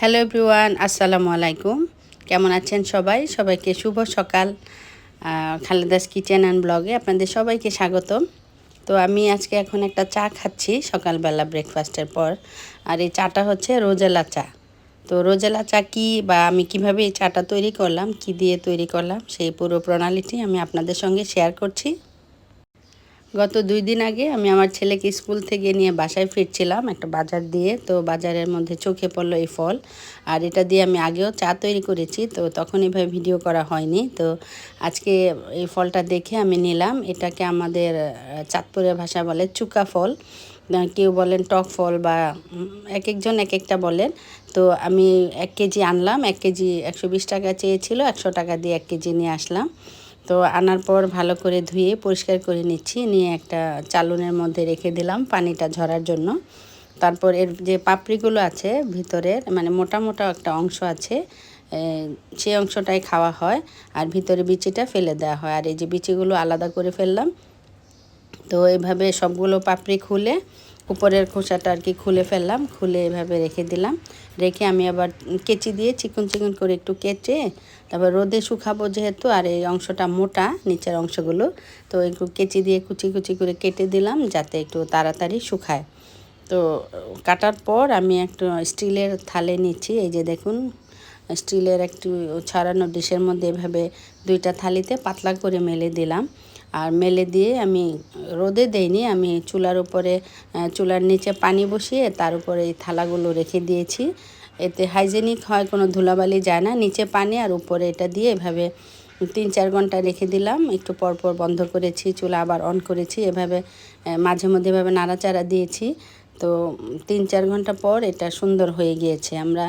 Hello everyone, আসসালামু আলাইকুম। কেমন আছেন সবাই? সবাইকে শুভ সকাল। খালেদাস কিচেন অ্যান্ড ব্লগে আপনাদের সবাইকে স্বাগতম। তো আমি আজকে এখন একটা চা খাচ্ছি সকালবেলা ব্রেকফাস্টের পর। আর এই চাটা হচ্ছে রোজেলা চা। তো রোজেলা চা কী বা আমি কিভাবে এই চাটা তৈরি করলাম, কি দিয়ে তৈরি করলাম, সেই পুরো প্রণালীটি আমি আপনাদের সঙ্গে শেয়ার করছি। গত 2 দিন আগে আমি আমার ছেলেকে স্কুল থেকে নিয়ে বাসায় ফিরছিলাম একটা বাজার দিয়ে। তো বাজারের মধ্যে চোখে পড়লো এই ফল। আর এটা দিয়ে আমি আগেও চা তৈরি করেছি, তো তখন এভাবে ভিডিও করা হয়নি। তো আজকে এই ফলটা দেখে আমি নিলাম। এটাকে আমাদের চাঁদপুরের ভাষা বলে চুকা ফল, কেউ বলেন টক ফল, বা এক একজন এক একটা বলেন। তো আমি 1 কেজি আনলাম। 1 কেজি 120 টাকা চেয়েছিল, 100 টাকা দিয়ে 1 কেজি নিয়ে আসলাম। তো আনার পর ভালো করে ধুয়ে পরিষ্কার করে নিচ্ছি, নিয়ে একটা চালুনের মধ্যে রেখে দিলাম পানিটা ঝরার জন্য। তারপর এর যে পাপড়িগুলো আছে ভিতরের, মানে মোটা মোটা একটা অংশ আছে, সেই অংশটাই খাওয়া হয়, আর ভিতরে বিচিটা ফেলে দেওয়া হয়। আর এই যে বিচিগুলো আলাদা করে ফেললাম। তো এইভাবে সবগুলো পাপড়ি খুলে উপরের খোসাটা আর কি খুলে ফেললাম, খুলে এভাবে রেখে দিলাম। রেখে আমি আবার কেচি দিয়ে চিকন চিকন করে একটু কেটে তারপর রোদে শুকাবো যেহেতু, আর এই অংশটা মোটা নিচের অংশগুলো, তো একটু কেচি দিয়ে কুচি কুচি করে কেটে দিলাম যাতে একটু তাড়াতাড়ি শুকায়। তো কাটার পর আমি একটু স্টিলের থালে নিচ্ছি। এই যে দেখুন, স্টিলের একটু ছড়ানো ডিশের মধ্যে এভাবে 2টা থালিতে পাতলা করে মেলে দিলাম। আর মেলে দিয়ে আমি রোদে দেইনি, আমি চুলার উপরে চুলার নিচে পানি বসিয়ে তার উপরে এই থালাগুলো রেখে দিয়েছি। এতে হাইজেনিক হয়, কোনো ধুলাবালি যায় না। নিচে পানি আর উপরে এটা দিয়ে এভাবে 3-4 ঘন্টা রেখে দিলাম। একটু পরপর বন্ধ করেছি, চুলা আবার অন করেছি, এভাবে মাঝে মধ্যে এভাবে নাড়াচাড়া দিয়েছি। তো 3-4 ঘন্টা পর এটা সুন্দর হয়ে গিয়েছে। আমরা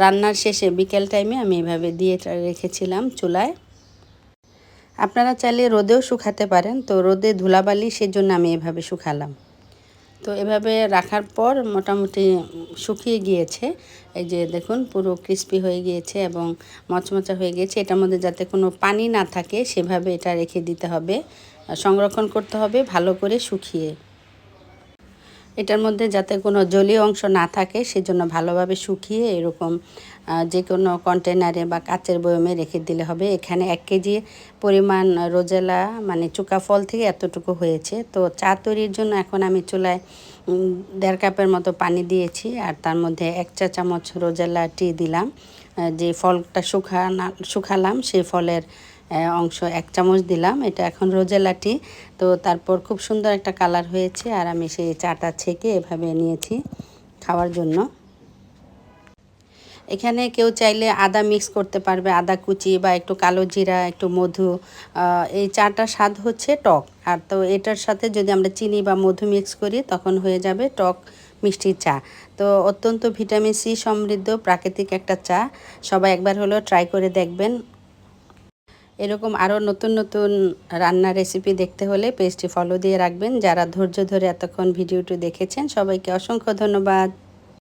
রান্নার শেষে বিকেল টাইমে আমি এভাবে দিয়ে রেখেছিলাম চুলায়। আপনারা চাইলে রোদেও শুকাতে পারেন, তো রোদে ধুলাবালি, সেজন্য আমি এভাবে শুকালাম। তো এভাবে রাখার পর মোটামুটি শুকিয়ে গিয়েছে। এই যে দেখুন, পুরো ক্রিস্পি হয়ে গিয়েছে এবং মচমচা হয়ে গিয়েছে। এটার মধ্যে যাতে কোনো পানি না থাকে সেভাবে এটা রেখে দিতে হবে, সংরক্ষণ করতে হবে ভালো করে শুকিয়ে। এটার মধ্যে যাতে কোনো জলীয় অংশ না থাকে সেজন্য ভালোভাবে শুকিয়ে এরকম যে কোনো কন্টেনারে বা কাচের বয়মে রেখে দিলে হবে। এখানে 1 কেজি পরিমাণ রোজেলা, মানে চুকা ফল থেকে এতটুকু হয়েছে। তো চা তৈরির জন্য এখন আমি চুলায় 1.5 কাপের মতো পানি দিয়েছি, আর তার মধ্যে 1 চা চামচ রোজেলা টি দিলাম। যে ফলটা শুকালাম সেই ফলের অংশ 1 চামচ দিলাম। এটা এখন রোজেলাটি। তো তারপর খুব সুন্দর একটা কালার হয়েছে, আর আমি সেই চাটা ছেঁকে এভাবে নিয়েছি খাওয়ার জন্য। এখানে কেউ চাইলে আদা মিক্স করতে পারবে, আদা কুচি বা একটু কালো জিরা, একটু মধু। এই চাটা স্বাদ হচ্ছে টক, আর তো এটার সাথে যদি আমরা চিনি বা মধু মিক্স করি তখন হয়ে যাবে টক মিষ্টি চা। তো অত্যন্ত ভিটামিন সি সমৃদ্ধ প্রাকৃতিক একটা চা। সবাই একবার হলেও ট্রাই করে দেখবেন। এরকম আরও নতুন নতুন রান্নার রেসিপি দেখতে হলে পেজটি ফলো দিয়ে রাখবেন। যারা ধৈর্য ধরে এতক্ষণ ভিডিওটি দেখেছেন সবাইকে অসংখ্য ধন্যবাদ।